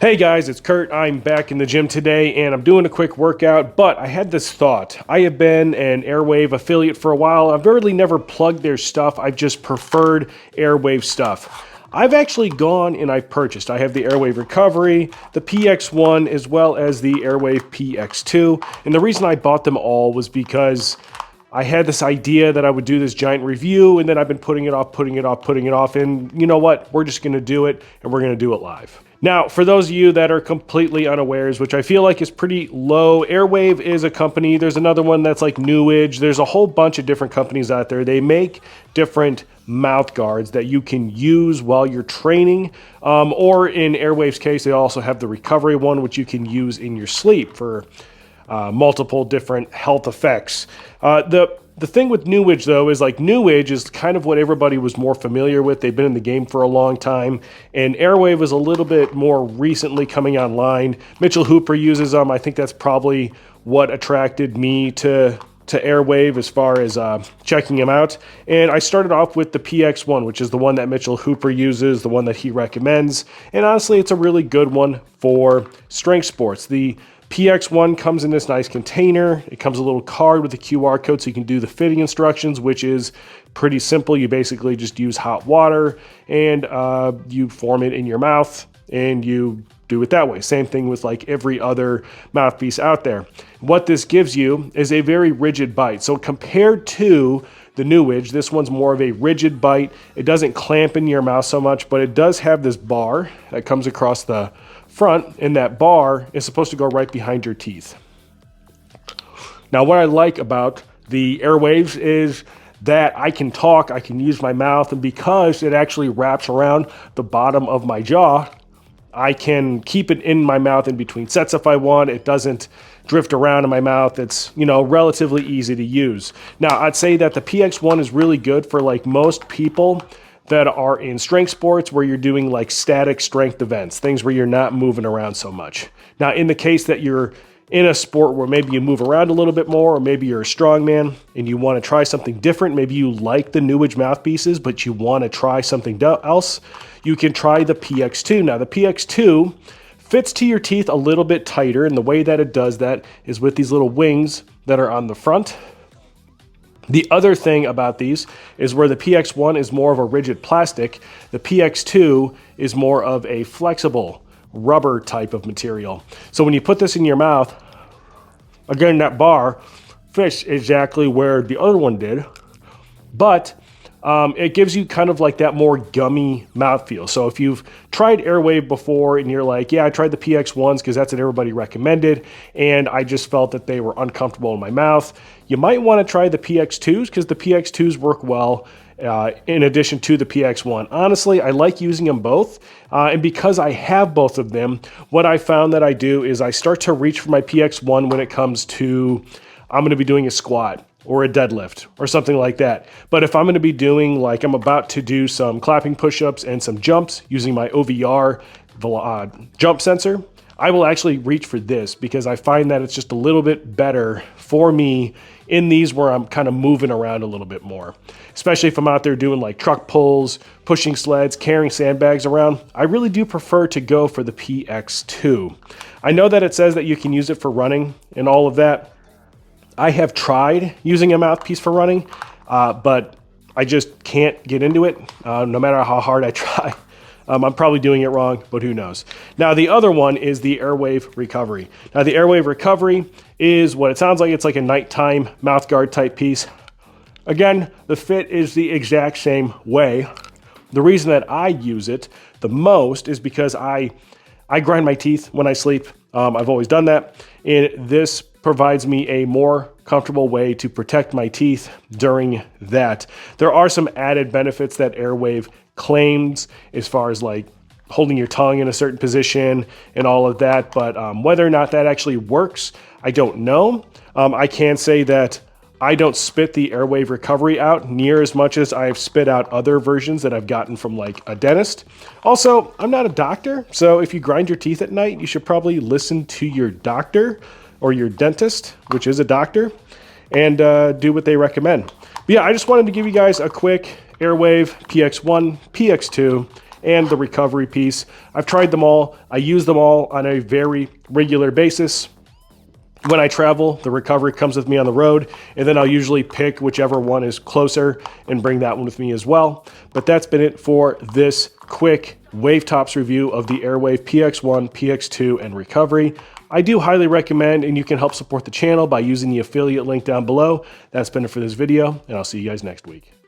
Hey guys, it's Kurt. I'm back in the gym today and I'm doing a quick workout, but I had this thought. I have been an Airwaav affiliate for a while. I've really never plugged their stuff. I've just preferred Airwaav stuff. I've actually gone and I've purchased. I have the Airwaav Recovery, the PX1, as well as the Airwaav PX2. And the reason I bought them all was because I had this idea that I would do this giant review, and then I've been putting it off, and you know what? We're just gonna do it, and we're gonna do it live. Now, for those of you that are completely unawares, which I feel like is pretty low, Airwaav is a company. There's another one that's like NewAge. There's a whole bunch of different companies out there. They make different mouth guards that you can use while you're training, or in Airwaav's case, they also have the recovery one, which you can use in your sleep for multiple different health effects. The thing with NewAge, though, is like NewAge is kind of what everybody was more familiar with. They've been in the game for a long time, and Airwaav is a little bit more recently coming online. Mitchell Hooper uses them. I think that's probably what attracted me to Airwaav as far as checking them out. And I started off with the PX1, which is the one that Mitchell Hooper uses, the one that he recommends. And honestly, it's a really good one for strength sports. The PX1 comes in this nice container. It comes a little card with a QR code so you can do the fitting instructions, which is pretty simple. You basically just use hot water and you form it in your mouth and you do it that way. Same thing with like every other mouthpiece out there. What this gives you is a very rigid bite. So compared to the NewAge, this one's more of a rigid bite. It doesn't clamp in your mouth so much, but it does have this bar that comes across the front, and that bar is supposed to go right behind your teeth. Now, what I like about the Airwaavs is that I can talk, I can use my mouth, and because it actually wraps around the bottom of my jaw, I can keep it in my mouth in between sets if I want. It doesn't drift around in my mouth. It's, relatively easy to use. Now, I'd say that the PX1 is really good for like most people that are in strength sports where you're doing like static strength events, things where you're not moving around so much. Now, in the case that you're in a sport where maybe you move around a little bit more, or maybe you're a strongman and you want to try something different, maybe you like the NewAge mouthpieces, but you want to try something else, you can try the PX2. Now, the PX2 fits to your teeth a little bit tighter, and the way that it does that is with these little wings that are on the front. The other thing about these is where the PX1 is more of a rigid plastic, the PX2 is more of a flexible rubber type of material. So when you put this in your mouth, again, that bar fits exactly where the other one did, but it gives you kind of like that more gummy mouthfeel. So if you've tried Airwaav before and you're like, yeah, I tried the PX1s because that's what everybody recommended, and I just felt that they were uncomfortable in my mouth, you might want to try the PX2s because the PX2s work well in addition to the PX1. Honestly, I like using them both, and because I have both of them, what I found that I do is I start to reach for my PX1 when it comes to, I'm going to be doing a squat or a deadlift or something like that. But if I'm going to be doing, like I'm about to do some clapping push-ups and some jumps using my OVR jump sensor, I will actually reach for this because I find that it's just a little bit better for me in these where I'm kind of moving around a little bit more. Especially if I'm out there doing like truck pulls, pushing sleds, carrying sandbags around, I really do prefer to go for the PX2. I know that it says that you can use it for running and all of that. I have tried using a mouthpiece for running, but I just can't get into it, no matter how hard I try. I'm probably doing it wrong, but who knows. Now, the other one is the Airwaav Recovery. Now, the Airwaav Recovery is what it sounds like. It's like a nighttime mouthguard type piece. Again, the fit is the exact same way. The reason that I use it the most is because I grind my teeth when I sleep. I've always done that, and this provides me a more comfortable way to protect my teeth during that. There are some added benefits that Airwaav claims as far as like holding your tongue in a certain position and all of that, but whether or not that actually works, I don't know. I can say that I don't spit the Airwaav Recovery out near as much as I've spit out other versions that I've gotten from like a dentist. Also, I'm not a doctor, so if you grind your teeth at night, you should probably listen to your doctor or your dentist, which is a doctor, and do what they recommend. But yeah, I just wanted to give you guys a quick Airwaav PX1, PX2, and the recovery piece. I've tried them all. I use them all on a very regular basis. When I travel, the recovery comes with me on the road, and then I'll usually pick whichever one is closer and bring that one with me as well. But that's been it for this quick wave tops review of the Airwaav PX1, PX2, and recovery. I do highly recommend, and you can help support the channel by using the affiliate link down below. That's been it for this video, and I'll see you guys next week.